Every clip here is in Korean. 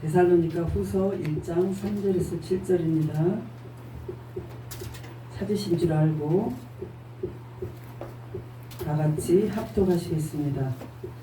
데살로니가 후서 1장 3절에서 7절입니다. 찾으신 줄 알고 다 같이 합독하시겠습니다.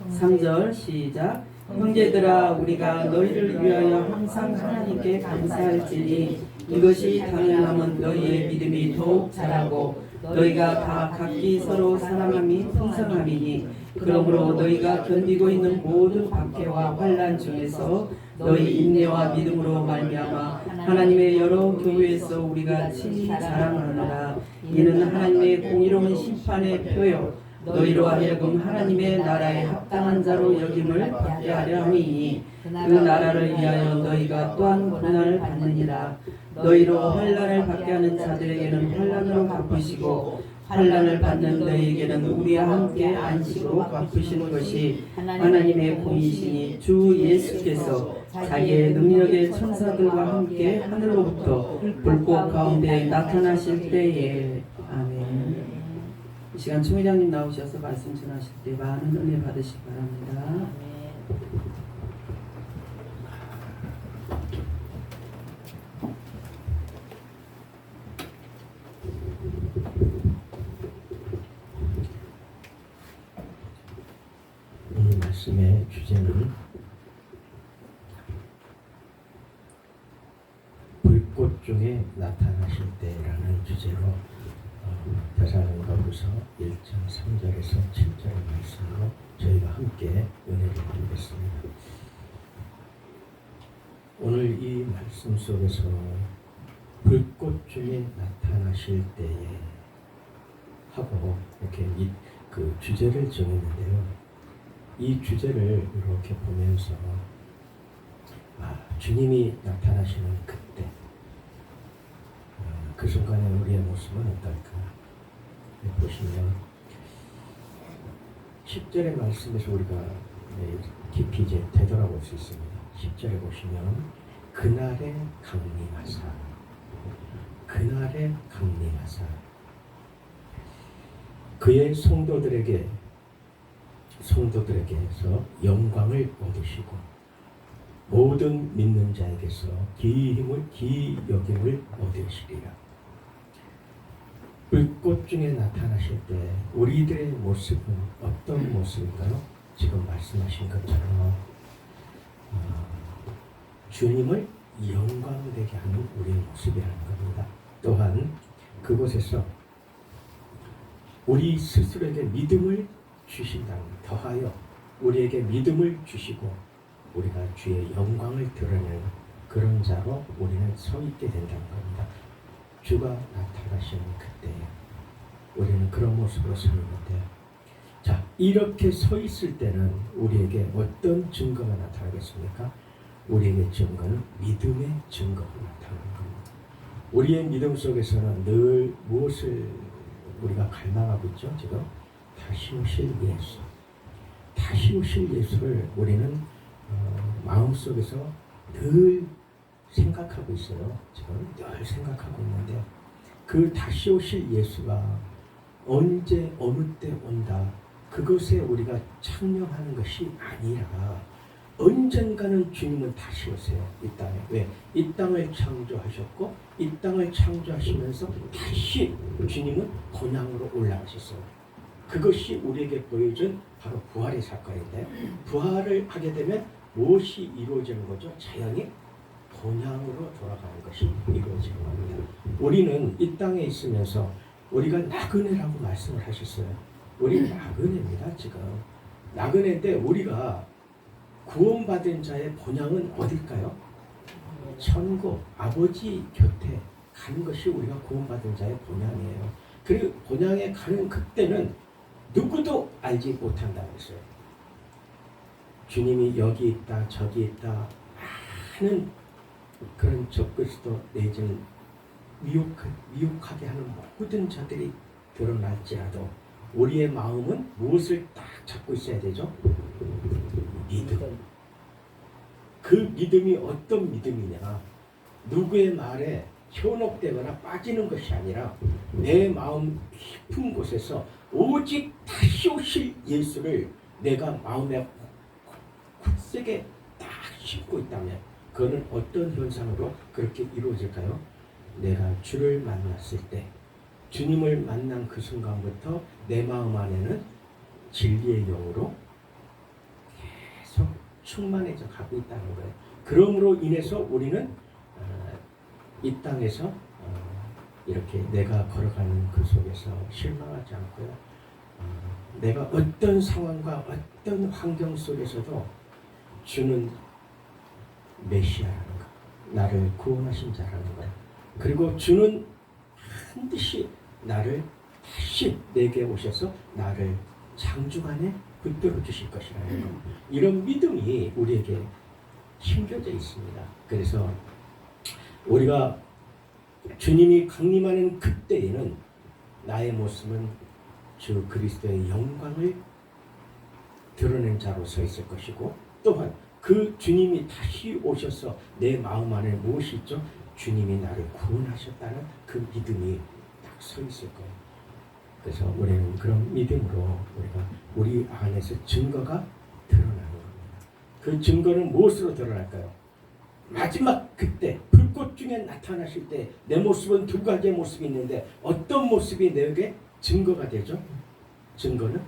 3절 시작. 형제들아, 우리가 너희를 위하여 항상 하나님께 감사할지니 이것이 당연함은 너희의 믿음이 더욱 자라고 너희가 다 각기 서로 사랑함이 풍성함이니, 그러므로 너희가 견디고 있는 모든 박해와 환난 중에서 너희 인내와 믿음으로 말미암아 하나님의 여러 교회에서 우리가 친히 자랑하노라. 이는 하나님의 공의로운 심판의 표요 너희로 하여금 하나님의 나라에 합당한 자로 여김을 받게 하려 함이니, 그 나라를 위하여 너희가 또한 고난을 받느니라. 너희로 환난을 받게 하는 자들에게는 환난으로 갚으시고 환난을 받는 너희에게는 우리와 함께 안식으로 갚으시는 것이 하나님의 공이시니, 주 예수께서 자기의 능력의 천사들과 함께 하늘로부터 불꽃 가운데 나타나실 때에. 아멘. 이 시간 총회장님 나오셔서 말씀 전하실 때 많은 은혜 받으시기 바랍니다. 오늘 말씀의 주제는 불꽃 중에 나타나실 때라는 주제로 데살로니가후서 1장 3절에서 7절의 말씀으로 저희가 함께 은혜를 드리겠습니다. 오늘 이 말씀 속에서 불꽃 중에 나타나실 때에 하고 이렇게 그 주제를 정했는데요. 이 주제를 이렇게 보면서 주님이 나타나시는 그때 그 순간에 우리의 모습은 어떨까? 보시면 10절의 말씀에서 우리가 깊이 이제 되돌아볼 수 있습니다. 10절에 보시면 그날에 강림하사, 그날에 강림하사 그의 성도들에게서 영광을 얻으시고 모든 믿는 자에게서 기이 여김을 얻으시리라. 불꽃 중에 나타나실 때 우리들의 모습은 어떤 모습인가요? 지금 말씀하신 것처럼 주님을 영광되게 하는 우리의 모습이라는 겁니다. 또한 그곳에서 우리 스스로에게 믿음을 주신다는, 더하여 우리에게 믿음을 주시고 우리가 주의 영광을 드러내는 그런 자로 우리는 서 있게 된다는 겁니다. 주가 나타나시는 그때에 우리는 그런 모습으로 서 있는데, 자, 이렇게 서 있을 때는 우리에게 어떤 증거가 나타나겠습니까? 우리에게 증거는 믿음의 증거가 나타나는 겁니다. 우리의 믿음 속에서는 늘 무엇을 우리가 갈망하고 있죠? 지금 다시 오실 예수, 다시 오실 예수를 우리는 마음속에서 늘 생각하고 있어요. 지금 늘 생각하고 있는데, 그 다시 오실 예수가 언제 어느 때 온다, 그것에 우리가 창념하는 것이 아니라 언젠가는 주님은 다시 오세요. 이 땅에. 왜? 이 땅을 창조하셨고 이 땅을 창조하시면서 다시 주님은 본향으로 올라가셨어요. 그것이 우리에게 보여준 바로 부활의 사건인데, 부활을 하게 되면 무엇이 이루어지는 거죠? 자연히 본향으로 돌아가는 것이 이루어지는 겁니다. 우리는 이 땅에 있으면서 우리가 나그네라고 말씀을 하셨어요. 우리 나그네입니다. 지금 나그네인데 우리가 구원받은 자의 본향은 어딜까요? 천국 아버지 곁에 가는 것이 우리가 구원받은 자의 본향이에요. 그리고 본향에 가는 그때는 누구도 알지 못한다고 했어요. 주님이 여기 있다 저기 있다 하는 그런 적그리스도 내지는 미혹하게 하는 모든 자들이 드러날지라도 우리의 마음은 무엇을 딱 잡고 있어야 되죠? 믿음. 그 믿음이 어떤 믿음이냐, 누구의 말에 현혹되거나 빠지는 것이 아니라 내 마음 깊은 곳에서 오직 다시 오실 예수를 내가 마음에 굳세게 딱 심고 있다면 그거는 어떤 현상으로 그렇게 이루어질까요? 내가 주를 만났을 때, 주님을 만난 그 순간부터 내 마음 안에는 진리의 영으로 계속 충만해져 가고 있다는 거예요. 그러므로 인해서 우리는 이 땅에서 이렇게 내가 걸어가는 그 속에서 실망하지 않고요. 내가 어떤 상황과 어떤 환경 속에서도 주는 메시아라는 것, 나를 구원하신 자라는 것, 그리고 주는 반드시 나를 다시 내게 오셔서 나를 장중 안에 붙들어 주실 것이라는 것, 이런 믿음이 우리에게 심겨져 있습니다. 그래서 우리가 주님이 강림하는 그때에는 나의 모습은 주 그리스도의 영광을 드러낸 자로 서 있을 것이고, 또한 그 주님이 다시 오셔서 내 마음 안에 무엇이 있죠? 주님이 나를 구원하셨다는 그 믿음이 딱 서 있을 거예요. 그래서 우리는 그런 믿음으로 우리가 우리 안에서 증거가 드러나는 겁니다. 그 증거는 무엇으로 드러날까요? 마지막 그때 불꽃 중에 나타나실 때 내 모습은 두 가지의 모습이 있는데 어떤 모습이 내게 증거가 되죠? 증거는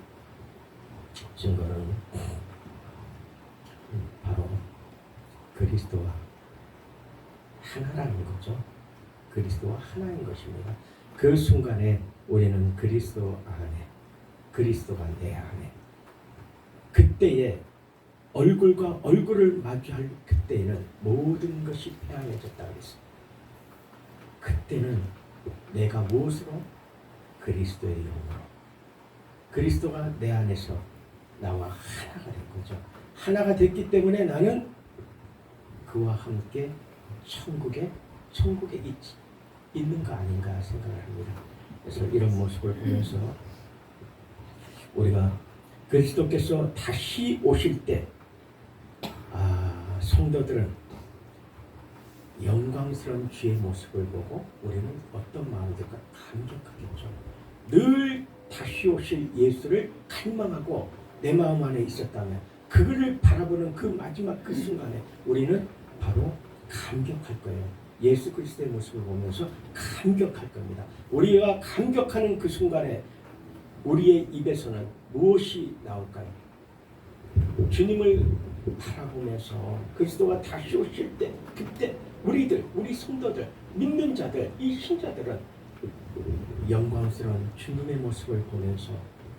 바로 그리스도와 하나라는 거죠. 그리스도와 하나인 것입니다. 그 순간에 우리는 그리스도 안에, 그리스도가 내 안에, 그때에 얼굴과 얼굴을 마주할 그때에는 모든 것이 패하여졌다 그랬습니다. 그때는 내가 무엇으로? 그리스도의 영으로, 그리스도가 내 안에서 나와 하나가 된 거죠. 하나가 됐기 때문에 나는 그와 함께 천국에 있는가 아닌가 생각을 합니다. 그래서 이런 모습을 보면서 우리가 그리스도께서 다시 오실 때 성도들은 영광스러운 주의 모습을 보고 우리는 어떤 마음이 들까? 감격하겠죠. 늘 다시 오실 예수를 갈망하고 내 마음 안에 있었다면 그를 바라보는 그 마지막 그 순간에 우리는 바로 감격할 거예요. 예수 그리스도의 모습을 보면서 감격할 겁니다. 우리가 감격하는 그 순간에 우리의 입에서는 무엇이 나올까요? 주님을 바라보면서 그리스도가 다시 오실 때, 그때 우리 성도들, 믿는 자들, 이 신자들은 영광스러운 주님의 모습을 보면서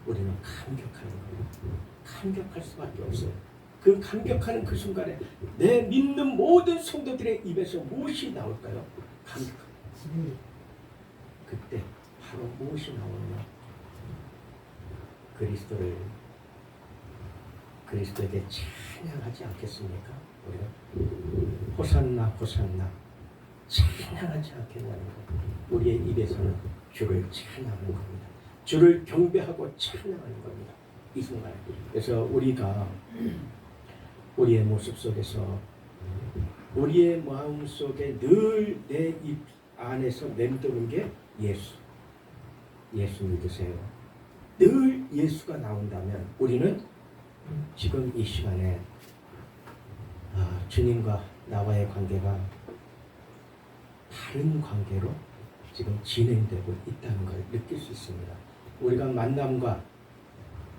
우리는 감격하는 거예요. 감격할 수밖에 없어요. 그 감격하는 그 순간에 내 믿는 모든 성도들의 입에서 무엇이 나올까요? 감격합니다. 그때 바로 무엇이 나오느냐? 그리스도에게 찬양하지 않겠습니까? 우리가 호산나 호산나 찬양하지 않겠냐는 것. 우리의 입에서는 주를 찬양하는 겁니다. 주를 경배하고 찬양하는 겁니다. 이 순간에. 그래서 우리가 우리의 모습 속에서 우리의 마음 속에 늘 내 입 안에서 맴도는 게 예수 믿으세요. 늘 예수가 나온다면 우리는 지금 이 시간에 주님과 나와의 관계가 다른 관계로 지금 진행되고 있다는 걸 느낄 수 있습니다. 우리가 만남과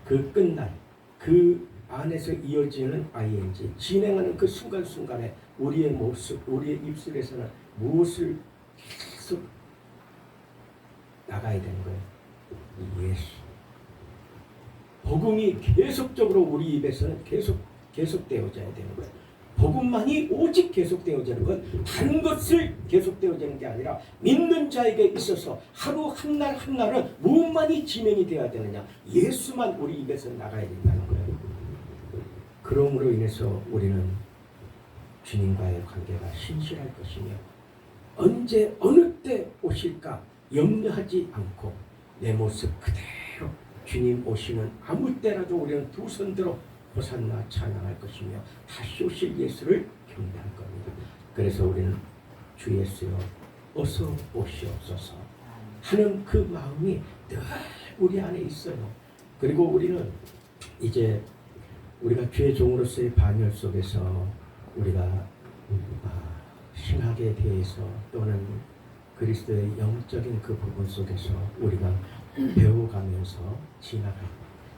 그 끝날 그 안에서 이어지는 ING 진행하는 그 순간순간에 우리의 모습, 우리의 입술에서는 무엇을 계속 나가야 되는 거예요? 예수. 복음이 계속적으로 우리 입에서는 계속되어져야 되는 거예요. 복음만이 오직 계속되어지는 건 다른 것을 계속되어지는 게 아니라 믿는 자에게 있어서 하루 한날 한날은 무엇만이 진행이 되어야 되느냐? 예수만 우리 입에서 나가야 된다는 거예요. 그러므로 인해서 우리는 주님과의 관계가 신실할 것이며 언제 어느 때 오실까 염려하지 않고 내 모습 그대로 주님 오시는 아무 때라도 우리는 두 손 들어 호산나 찬양할 것이며 다시 오실 예수를 경배할 겁니다. 그래서 우리는 주 예수여 어서 오시옵소서 하는 그 마음이 늘 우리 안에 있어요. 그리고 우리는 이제 우리가 주의 종으로서의 반열 속에서 우리가 신학에 대해서 또는 그리스도의 영적인 그 부분 속에서 우리가 배워가면서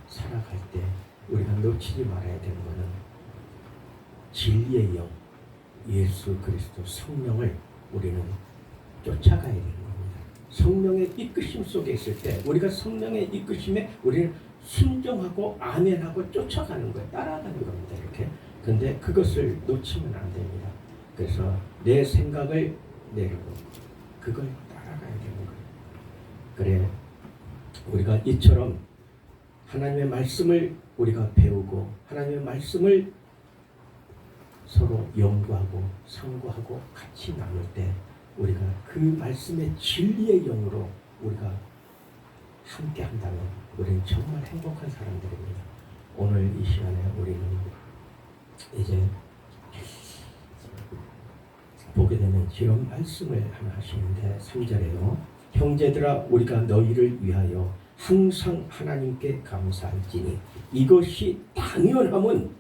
살아갈 때 우리가 놓치지 말아야 되는 것은 진리의 영, 예수 그리스도 성령을 우리는 쫓아가야 되는 겁니다. 성령의 이끄심 속에 있을 때 우리가 성령의 이끄심에 우리는 순종하고 아멘하고 쫓아가는 거예요. 따라가는 겁니다. 이렇게. 근데 그것을 놓치면 안 됩니다. 그래서 내 생각을 내리고 그걸 따라가야 되는 거예요. 그래 우리가 이처럼 하나님의 말씀을 우리가 배우고 하나님의 말씀을 서로 연구하고 상고하고 같이 나눌 때 우리가 그 말씀의 진리의 영으로 우리가 함께 한다면 우리는 정말 행복한 사람들입니다. 오늘 이 시간에 우리는 이제 보게 되는 이런 말씀을 하나 하시는데 3절에요. 형제들아 우리가 너희를 위하여 항상 하나님께 감사할지니 이것이 당연함은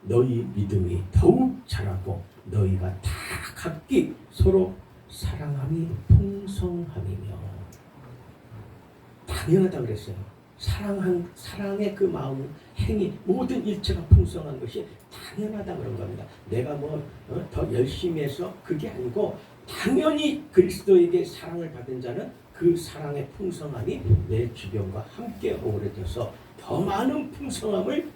너희 믿음이 더욱 자라고 너희가 다 각기 서로 사랑함이 풍성함이며. 당연하다 그랬어요. 사랑의 그 마음, 행위, 모든 일체가 풍성한 것이 당연하다 그런 겁니다. 내가 더 열심히 해서 그게 아니고 당연히 그리스도에게 사랑을 받은 자는 그 사랑의 풍성함이 내 주변과 함께 어우러져서 더 많은 풍성함을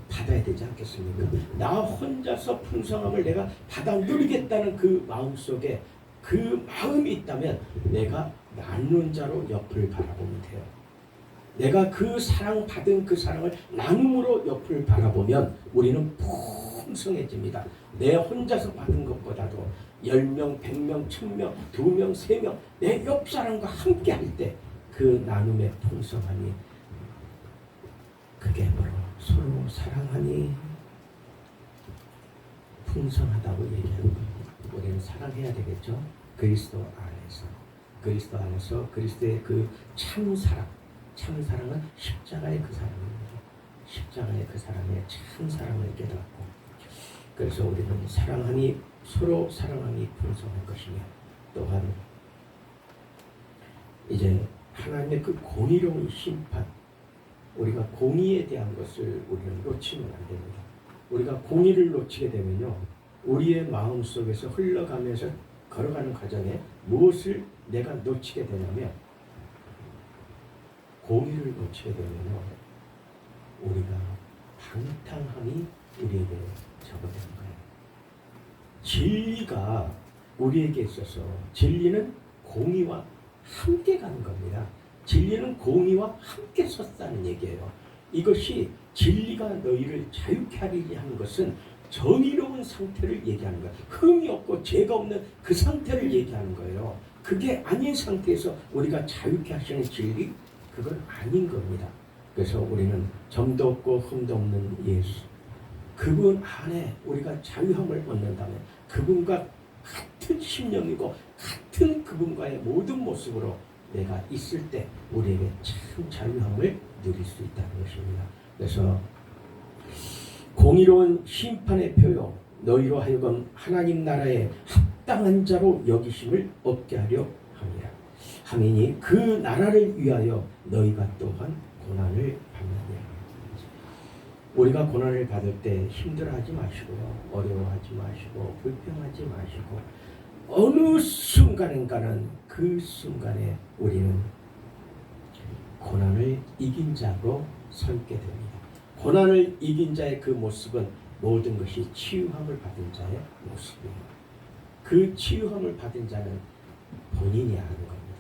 받아야 되지 않겠습니까? 나 혼자서 풍성함을 내가 받아 누리겠다는 그 마음속에 그 마음이 있다면 내가 나누는 자로 옆을 바라보면 돼요. 내가 그 사랑 받은 그 사랑을 나눔으로 옆을 바라보면 우리는 풍성해집니다. 내 혼자서 받은 것보다도 10명, 100명, 1000명, 2명, 3명 내 옆 사람과 함께 할 때 그 나눔의 풍성함이 그게 바로 서로 사랑하니 풍성하다고 얘기하는 겁니다. 우리는 사랑해야 되겠죠. 그리스도 안에서 그리스도의 그 참사랑은 십자가의 그 사랑입니다. 십자가의 그 사랑의 참사랑을 깨닫고 그래서 우리는 서로 사랑하니 풍성한 것이며 또한 이제 하나님의 그 공의로운 심판 우리가 공의에 대한 것을 우리는 놓치면 안 됩니다. 우리가 공의를 놓치게 되면요 우리의 마음속에서 흘러가면서 걸어가는 과정에 무엇을 내가 놓치게 되냐면 공의를 놓치게 되면요 우리가 방탕함이 우리에게 적어되는 거예요. 진리가 우리에게 있어서 진리는 공의와 함께 가는 겁니다. 진리는 공의와 함께 섰다는 얘기예요. 이것이 진리가 너희를 자유케 하리니 하는 것은 정의로운 상태를 얘기하는 거예요. 흠이 없고 죄가 없는 그 상태를 얘기하는 거예요. 그게 아닌 상태에서 우리가 자유케 하시는 진리, 그건 아닌 겁니다. 그래서 우리는 점도 없고 흠도 없는 예수, 그분 안에 우리가 자유함을 얻는다면 그분과 같은 심령이고 같은 그분과의 모든 모습으로 내가 있을 때 우리에게 참 자유함을 누릴 수 있다는 것입니다. 그래서 공의로운 심판의 표요 너희로 하여금 하나님 나라에 합당한 자로 여기심을 얻게 하려 함이라. 하미니 그 나라를 위하여 너희가 또한 고난을 받느니라. 우리가 고난을 받을 때 힘들어하지 마시고요. 어려워하지 마시고 불평하지 마시고 어느 순간인가는 그 순간에 우리는 고난을 이긴 자로 서 있게 됩니다. 고난을 이긴 자의 그 모습은 모든 것이 치유함을 받은 자의 모습이에요. 그 치유함을 받은 자는 본인이 아는 겁니다.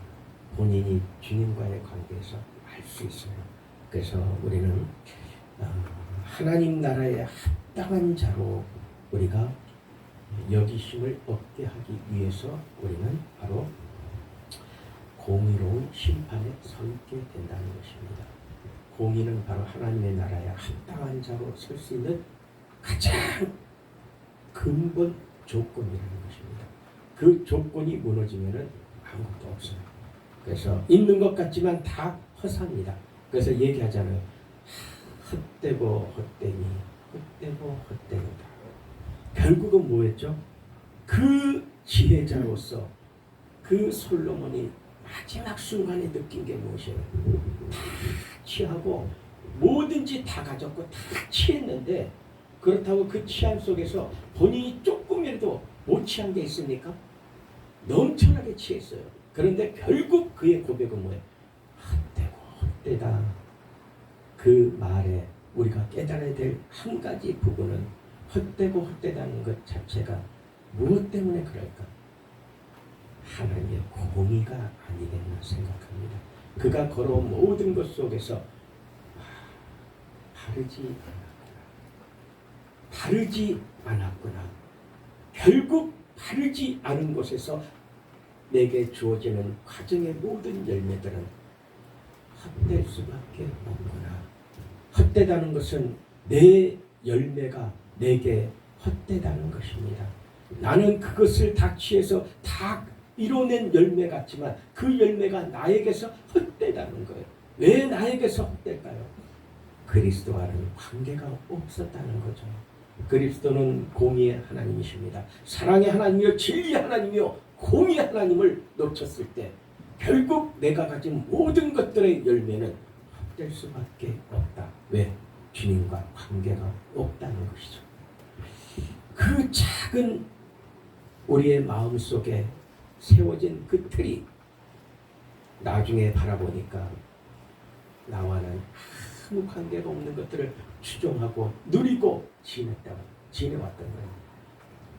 본인이 주님과의 관계에서 알 수 있어요. 그래서 우리는 하나님 나라에 합당한 자로 우리가 여기심을 얻게 하기 위해서 우리는 바로 공의로운 심판에 서 있게 된다는 것입니다. 공의는 바로 하나님의 나라에 합당한 자로 설 수 있는 가장 근본 조건이라는 것입니다. 그 조건이 무너지면은 아무것도 없어요. 그래서 있는 것 같지만 다 허사입니다. 그래서 얘기하잖아요. 헛되고 헛되니 헛되고 헛되다. 결국은 뭐였죠? 그 지혜자로서 그 솔로몬이 마지막 순간에 느낀 게 무엇이에요? 다 취하고 뭐든지 다 가졌고 다 취했는데 그렇다고 그 취함 속에서 본인이 조금이라도 못 취한 게 있습니까? 넘쳐나게 취했어요. 그런데 결국 그의 고백은 뭐예요? 헛되고 헛되다. 그 말에 우리가 깨달아야 될 한 가지 부분은 헛되고 헛되다는 것 자체가 무엇 때문에 그럴까? 하나님의 공의가 아니겠나 생각합니다. 그가 걸어온 모든 것 속에서 바르지 않았구나. 결국 바르지 않은 곳에서 내게 주어지는 과정의 모든 열매들은 헛될 수밖에 없구나. 헛되다는 것은 내 열매가 내게 헛되다는 것입니다. 나는 그것을 다 취해서 다 이뤄낸 열매 같지만 그 열매가 나에게서 헛되다는 거예요. 왜 나에게서 헛될까요? 그리스도와는 관계가 없었다는 거죠. 그리스도는 공의의 하나님이십니다. 사랑의 하나님이요 진리의 하나님이요 공의의 하나님을 놓쳤을 때 결국 내가 가진 모든 것들의 열매는 헛될 수밖에 없다. 왜? 주님과 관계가 없다는 것이죠. 그 작은 우리의 마음속에 세워진 그 틀이 나중에 바라보니까 나와는 아무 관계가 없는 것들을 추종하고 누리고 지내왔던 거예요.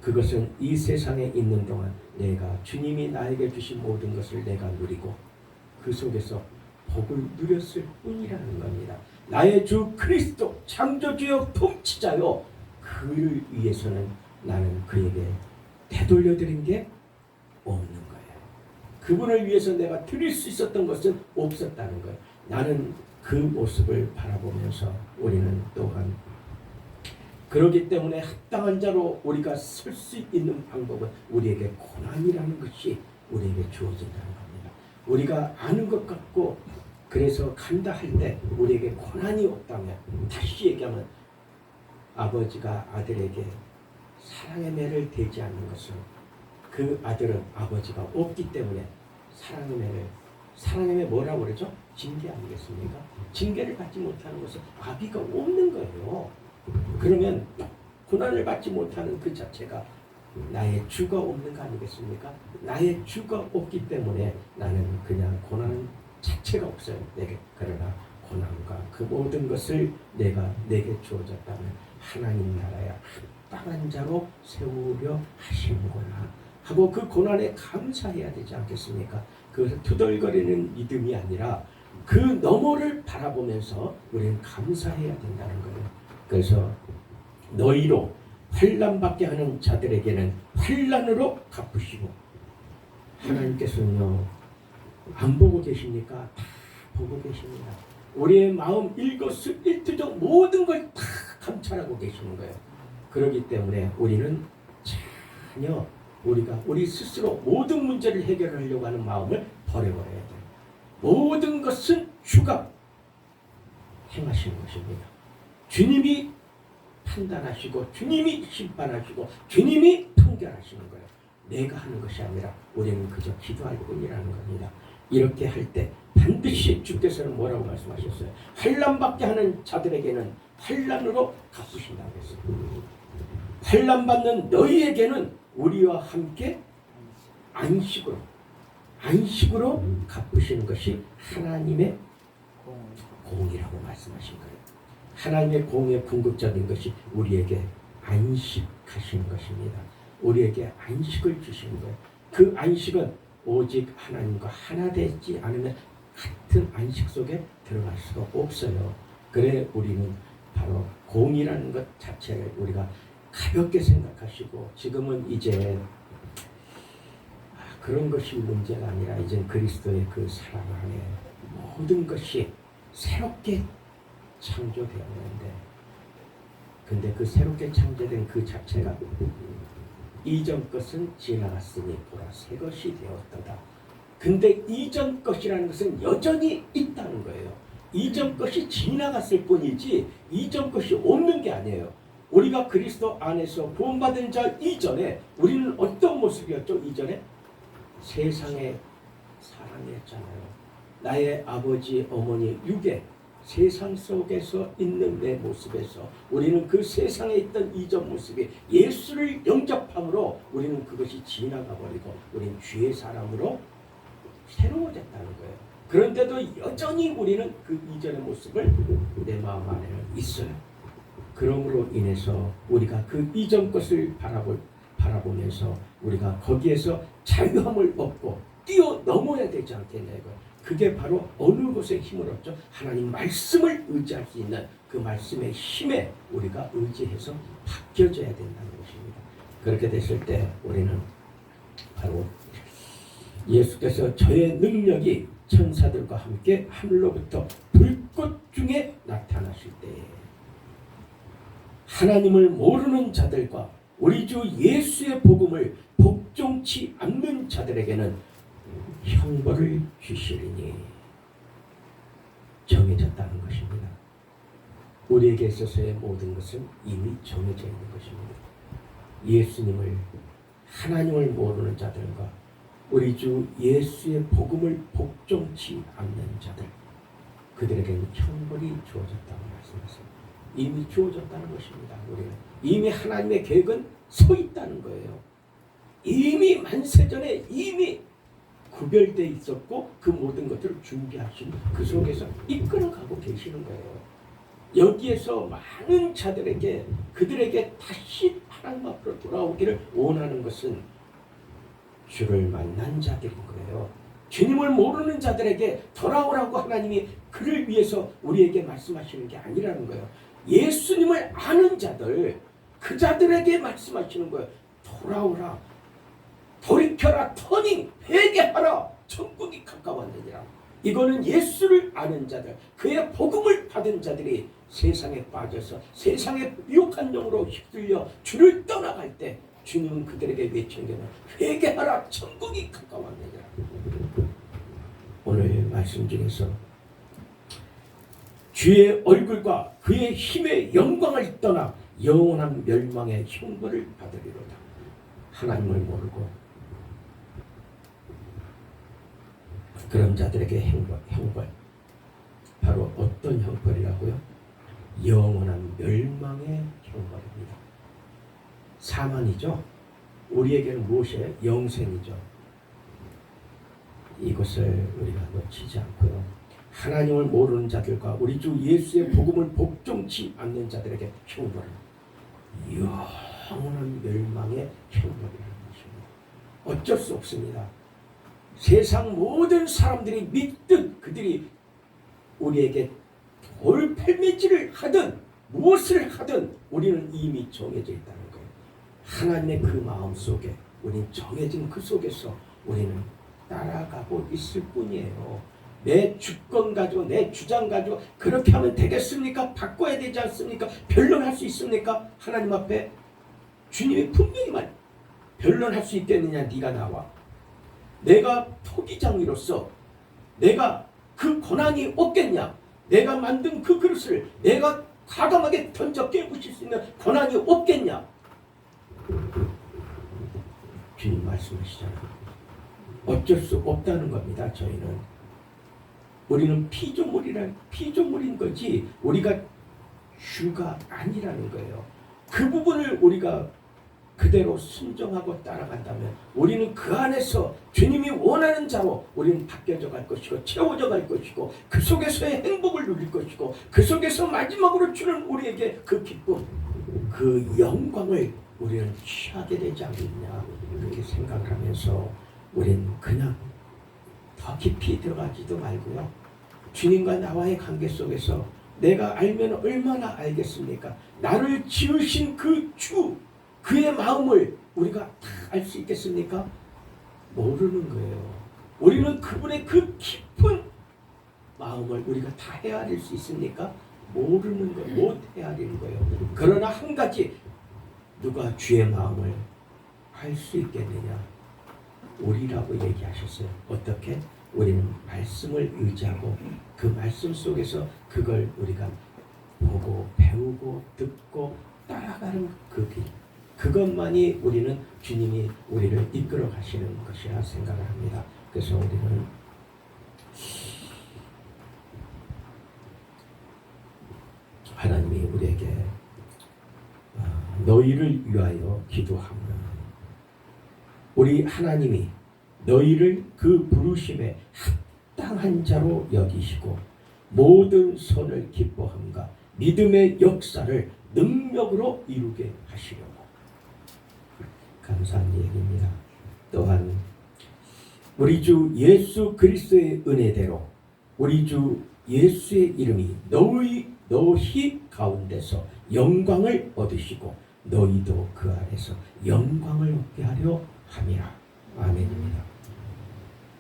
그것은 이 세상에 있는 동안 내가 주님이 나에게 주신 모든 것을 내가 누리고 그 속에서 복을 누렸을 뿐이라는 겁니다. 나의 주 그리스도 창조주요 통치자요 그를 위해서는 나는 그에게 되돌려드린 게 없는 거예요. 그분을 위해서 내가 드릴 수 있었던 것은 없었다는 거예요. 나는 그 모습을 바라보면서 우리는 또한 그렇기 때문에 합당한 자로 우리가 설 수 있는 방법은 우리에게 고난이라는 것이 우리에게 주어진다는 겁니다. 우리가 아는 것 같고 그래서 간다 할 때 우리에게 고난이 없다면 다시 얘기하면 아버지가 아들에게 사랑의 매를 대지 않는 것은 그 아들은 아버지가 없기 때문에 사랑의 매 뭐라고 그러죠? 징계 아니겠습니까? 징계를 받지 못하는 것은 아비가 없는 거예요. 그러면 고난을 받지 못하는 그 자체가 나의 주가 없는 거 아니겠습니까? 나의 주가 없기 때문에 나는 그냥 고난 자체가 없어요. 내게. 그러나 고난과 그 모든 것을 내게 주어졌다면 하나님 나라에 합당한 자로 세우려 하시는구나 하고 그 고난에 감사해야 되지 않겠습니까? 그것을 투덜거리는 믿음이 아니라 그 너머를 바라보면서 우리는 감사해야 된다는 거예요. 그래서 너희로 환난받게 하는 자들에게는 환난으로 갚으시고 하나님께서는요 안 보고 계십니까? 다 보고 계십니다. 우리의 마음 일거수일투족 모든 걸 다 감찰하고 계시는 거예요. 그렇기 때문에 우리는 전혀 우리 스스로 모든 문제를 해결하려고 하는 마음을 버려버려야 돼요. 모든 것은 주가 행하시는 것입니다. 주님이 판단하시고 주님이 심판하시고 주님이 판결하시는 거예요. 내가 하는 것이 아니라 우리는 그저 기도할 뿐이라는 겁니다. 이렇게 할 때 반드시 주께서는 뭐라고 말씀하셨어요? 환난받게 하는 자들에게는 환난으로 갚으신다고 했어요. 환난받는 너희에게는 우리와 함께 안식으로 갚으시는 것이 하나님의 공이라고 말씀하신 거예요. 하나님의 공의 궁극적인 것이 우리에게 안식하시는 것입니다. 우리에게 안식을 주시는 거예요. 그 안식은 오직 하나님과 하나 되지 않으면 같은 안식 속에 들어갈 수가 없어요. 그래 우리는 바로 공이라는 것 자체를 우리가 가볍게 생각하시고 지금은 이제 그런 것이 문제가 아니라 이제 그리스도의 그 사랑 안에 모든 것이 새롭게 창조되었는데 근데 그 새롭게 창조된 그 자체가 이전 것은 지나갔으니 보라 새 것이 되었도다. 근데 이전 것이라는 것은 여전히 있다는 거예요. 이전 것이 지나갔을 뿐이지 이전 것이 없는 게 아니에요. 우리가 그리스도 안에서 구원받은 자 이전에 우리는 어떤 모습이었죠? 이전에 세상의 사람이었잖아요. 나의 아버지, 어머니, 육에 세상 속에서 있는 내 모습에서 우리는 그 세상에 있던 이전 모습이 예수를 영접함으로 우리는 그것이 지나가 버리고 우리는 주의 사람으로 새로워졌다는 거예요. 그런데도 여전히 우리는 그 이전의 모습을 내 마음 안에는 있어요. 그러므로 인해서 우리가 그 이전 것을 바라보면서 우리가 거기에서 자유함을 얻고 뛰어넘어야 되지 않겠냐고요. 그게 바로 어느 것에 힘을 얻죠? 하나님 말씀을 의지할 수 있는 그 말씀의 힘에 우리가 의지해서 바뀌어져야 된다는 것입니다. 그렇게 됐을 때 우리는 바로 예수께서 저의 능력이 천사들과 함께 하늘로부터 불꽃 중에 나타나실 때에 하나님을 모르는 자들과 우리 주 예수의 복음을 복종치 않는 자들에게는 형벌을 주시리니 정해졌다는 것입니다. 우리에게 있어서의 모든 것은 이미 정해져 있는 것입니다. 예수님을 하나님을 모르는 자들과 우리 주 예수의 복음을 복종치 않는 자들 그들에게는 형벌이 주어졌다고 말씀하셨습니다. 이미 주어졌다는 것입니다. 우리는 이미 하나님의 계획은 서 있다는 거예요. 이미 만세전에 이미 구별되어 있었고 그 모든 것들을 준비하신 그 속에서 이끌어가고 계시는 거예요. 여기에서 많은 자들에게 그들에게 다시 하나님 앞으로 돌아오기를 원하는 것은 주를 만난 자들인 거예요. 주님을 모르는 자들에게 돌아오라고 하나님이 그를 위해서 우리에게 말씀하시는 게 아니라는 거예요. 예수님을 아는 자들 그 자들에게 말씀하시는 거예요. 돌아오라. 돌이켜라. 터닝. 회개하라. 천국이 가까웠느니라. 이거는 예수를 아는 자들 그의 복음을 받은 자들이 세상에 빠져서 세상의 유혹한 영으로 휩쓸려 주를 떠나갈 때 주님은 그들에게 외치는 게 회개하라. 천국이 가까웠느니라. 오늘 말씀 중에서 주의 얼굴과 그의 힘의 영광을 떠나 영원한 멸망의 형벌을 받으리로다. 하나님을 모르고 그런 자들에게 형벌 바로 어떤 형벌이라고요? 영원한 멸망의 형벌입니다. 사망이죠. 우리에게는 무엇이에요? 영생이죠. 이것을 우리가 놓치지 않고요. 하나님을 모르는 자들과 우리 주 예수의 복음을 복종치 않는 자들에게 형벌은 영원한 멸망의 형벌이라는 것입니다. 어쩔 수 없습니다. 세상 모든 사람들이 믿든 그들이 우리에게 돌팔매질을 하든 무엇을 하든 우리는 이미 정해져 있다는 거예요. 하나님의 그 마음 속에 우리는 정해진 그 속에서 우리는 따라가고 있을 뿐이에요. 내 주권 가지고 내 주장 가지고 그렇게 하면 되겠습니까? 바꿔야 되지 않습니까? 변론할 수 있습니까? 하나님 앞에 주님이 분명히 변론할 수 있겠느냐? 네가 나와. 내가 토기장이로서 내가 그 권한이 없겠냐? 내가 만든 그 그릇을 내가 과감하게 던져 깨부실 수 있는 권한이 없겠냐? 주님 말씀하시잖아요. 어쩔 수 없다는 겁니다. 우리는 피조물인 거지 우리가 주가 아니라는 거예요. 그 부분을 우리가 그대로 순종하고 따라간다면 우리는 그 안에서 주님이 원하는 자로 우리는 바뀌어져 갈 것이고 채워져 갈 것이고 그 속에서의 행복을 누릴 것이고 그 속에서 마지막으로 주는 우리에게 그 기쁨 그 영광을 우리는 취하게 되지 않겠냐 그렇게 생각을 하면서 우리는 그냥 더 깊이 들어가지도 말고요. 주님과 나와의 관계 속에서 내가 알면 얼마나 알겠습니까? 나를 지으신 그 주 그의 마음을 우리가 다 알 수 있겠습니까? 모르는 거예요. 우리는 그분의 그 깊은 마음을 우리가 다 헤아릴 수 있습니까? 모르는 거예요. 못 헤아리는 거예요. 그러나 한 가지 누가 주의 마음을 알 수 있겠느냐? 우리라고 얘기하셨어요. 어떻게? 우리는 말씀을 의지하고 그 말씀 속에서 그걸 우리가 보고 배우고 듣고 따라가 나가는 그 길, 그것만이 우리는 주님이 우리를 이끌어 가시는 것이라 생각을 합니다. 그래서 우리는 하나님이 우리에게 너희를 위하여 기도하며 우리 하나님이 너희를 그 부르심에 합당한 자로 여기시고 모든 선을 기뻐함과 믿음의 역사를 능력으로 이루게 하시려고. 감사한 얘기입니다. 또한 우리 주 예수 그리스도의 은혜대로 우리 주 예수의 이름이 너희 가운데서 영광을 얻으시고 너희도 그 안에서 영광을 얻게 하려 함이라. 아멘입니다.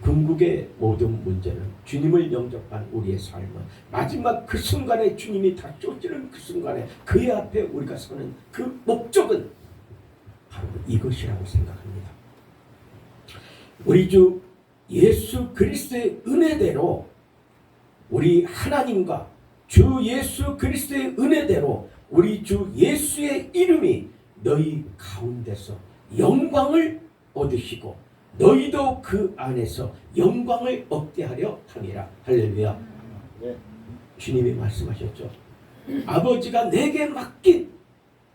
궁극의 모든 문제는 주님을 영접한 우리의 삶은 마지막 그 순간에 주님이 다 쫓지는 그 순간에 그의 앞에 우리가 서는 그 목적은 바로 이것이라고 생각합니다. 우리 주 예수 그리스도의 은혜대로 우리 하나님과 주 예수 그리스도의 은혜대로 우리 주 예수의 이름이 너희 가운데서 영광을 얻으시고 너희도 그 안에서 영광을 얻게 하려 함이라. 할렐루야. 네. 주님이 말씀하셨죠. 아버지가 내게 맡긴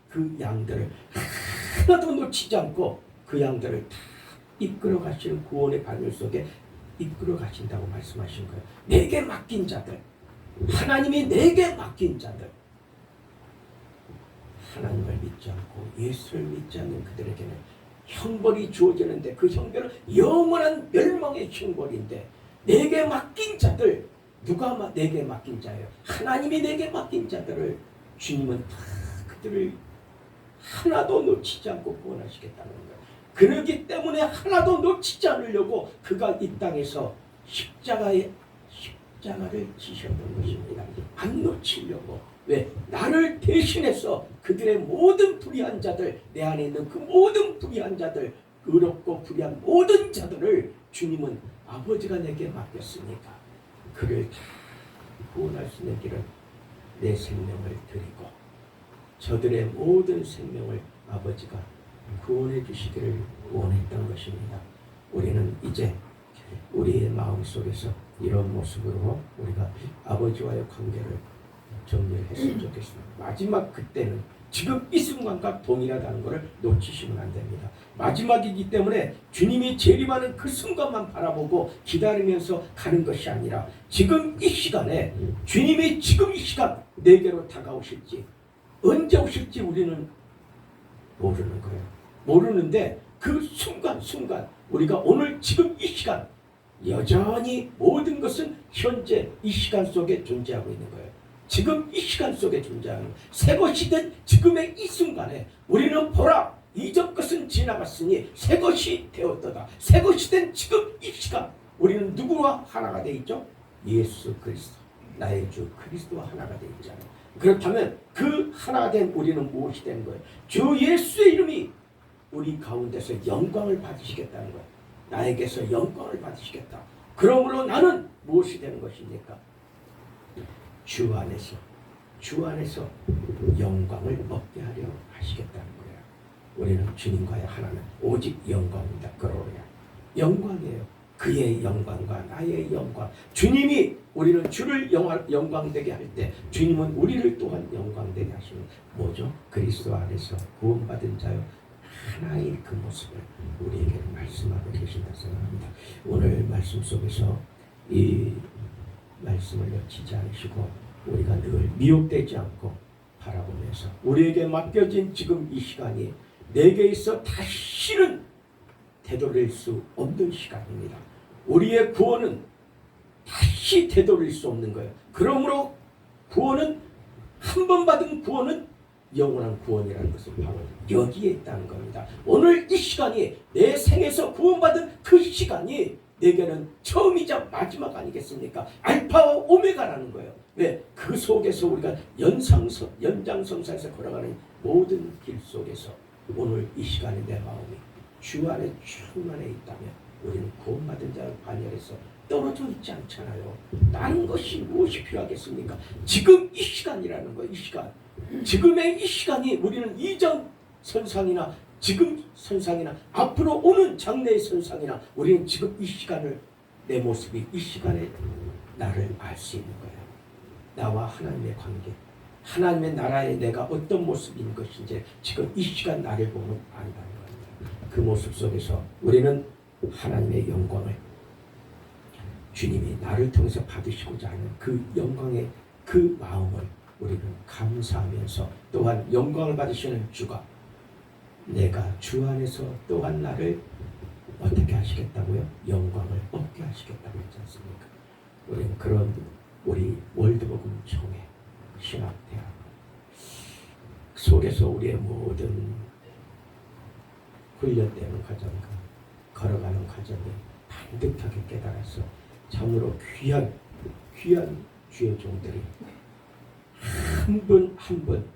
그 양들을 하나도 놓치지 않고 그 양들을 다 이끌어 가시는 구원의 바늘 속에 이끌어 가신다고 말씀하신 거예요. 내게 맡긴 자들, 하나님이 내게 맡긴 자들, 하나님을 믿지 않고 예수를 믿지 않는 그들에게는 형벌이 주어지는데 그 형벌은 영원한 멸망의 형벌인데 내게 맡긴 자들, 누가 내게 맡긴 자예요? 하나님이 내게 맡긴 자들을 주님은 다 그들을 하나도 놓치지 않고 구원하시겠다는 거예요. 그러기 때문에 하나도 놓치지 않으려고 그가 이 땅에서 십자가를 지셨던 것입니다. 안 놓치려고. 왜? 나를 대신해서 그들의 모든 불의한 자들, 내 안에 있는 그 모든 불의한 자들, 의롭고 불의한 모든 자들을 주님은 아버지가 내게 맡겼으니까 그를 다 구원할 수 있는 길은 내 생명을 드리고 저들의 모든 생명을 아버지가 구원해 주시기를 원했던 것입니다. 우리는 이제 우리의 마음속에서 이런 모습으로 우리가 아버지와의 관계를 정리했으면 좋겠습니다. 마지막 그때는 지금 이 순간과 동일하다는 것을 놓치시면 안 됩니다. 마지막이기 때문에 주님이 재림하는 그 순간만 바라보고 기다리면서 가는 것이 아니라 지금 이 시간에 주님이 지금 이 시간 내게로 다가오실지 언제 오실지 우리는 모르는 거예요. 모르는데 그 순간 우리가 오늘 지금 이 시간 여전히 모든 것은 현재 이 시간 속에 존재하고 있는 거예요. 지금 이 시간 속에 존재하는 새 것이 된 지금의 이 순간에 우리는 보라 이전 것은 지나갔으니 새 것이 되었도다. 새 것이 된 지금 이 시간 우리는 누구와 하나가 되어 있죠? 예수 그리스도, 나의 주 그리스도와 하나가 되어 있잖아요. 그렇다면 그 하나가 된 우리는 무엇이 되는 거예요? 주 예수의 이름이 우리 가운데서 영광을 받으시겠다는 거예요. 나에게서 영광을 받으시겠다. 그러므로 나는 무엇이 되는 것입니까? 주 안에서 영광을 얻게 하려 하시겠다는 거예요. 우리는 주님과의 하나는 오직 영광입니다. 그러냐 영광이에요. 그의 영광과 나의 영광. 주님이 우리는 주를 영광되게 할 때 주님은 우리를 또한 영광되게 하시는 뭐죠? 그리스도 안에서 구원받은 자요 하나의 그 모습을 우리에게 말씀하고 계신다 생각합니다. 오늘 말씀 속에서 이 말씀을 놓치지 않으시고 우리가 늘 미혹되지 않고 바라보면서 우리에게 맡겨진 지금 이 시간이 내게 있어 다시는 되돌릴 수 없는 시간입니다. 우리의 구원은 다시 되돌릴 수 없는 거예요. 그러므로 구원은 한 번 받은 구원은 영원한 구원이라는 것은 바로 여기에 있다는 겁니다. 오늘 이 시간이 내 생에서 구원받은 그 시간이 내게는 처음이자 마지막 아니겠습니까? 알파와 오메가라는 거예요. 왜? 그 속에서 우리가 연장선상에서 걸어가는 모든 길 속에서 오늘 이 시간에 내 마음이 주 안에 충만해 있다면 우리는 구원받은 자를 반열에서 떨어져 있지 않잖아요. 다른 것이 무엇이 필요하겠습니까? 지금 이 시간이라는 거예요. 이 시간. 지금의 이 시간이 우리는 이전 선상이나 지금 선상이나 앞으로 오는 장래의 선상이나 우리는 지금 이 시간을 내 모습이 이 시간에 나를 알 수 있는 거예요. 나와 하나님의 관계, 하나님의 나라에 내가 어떤 모습인 것인지 지금 이 시간 나를 보면 안다는 겁니다. 그 모습 속에서 우리는 하나님의 영광을 주님이 나를 통해서 받으시고자 하는 그 영광의 그 마음을 우리는 감사하면서 또한 영광을 받으시는 주가 내가 주 안에서 또한 나를 어떻게 하시겠다고요? 영광을 얻게 하시겠다고 했지 않습니까? 우리는 그런 우리 월드복음 총회 신학대학 속에서 우리의 모든 훈련되는 과정과 걸어가는 과정을 반듯하게 깨달아서 참으로 귀한 주의 종들이 한 분 한 분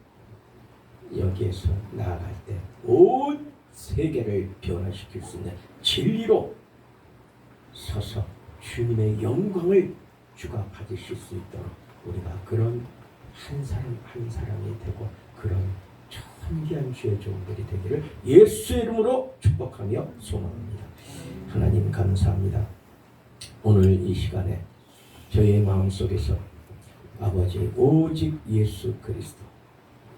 여기에서 나아갈 때 온 세계를 변화시킬 수 있는 진리로 서서 주님의 영광을 주가 받으실 수 있도록 우리가 그런 한 사람 한 사람이 되고 그런 존귀한 주의 종들이 되기를 예수의 이름으로 축복하며 소망합니다. 하나님 감사합니다. 오늘 이 시간에 저희의 마음속에서 아버지 오직 예수 그리스도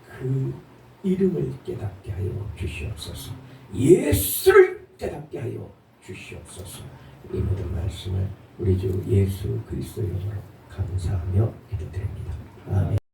그 이름을 깨닫게 하여 주시옵소서. 예수를 깨닫게 하여 주시옵소서. 이 모든 말씀을 우리 주 예수 그리스도 이름으로 감사하며 기도드립니다. 아멘.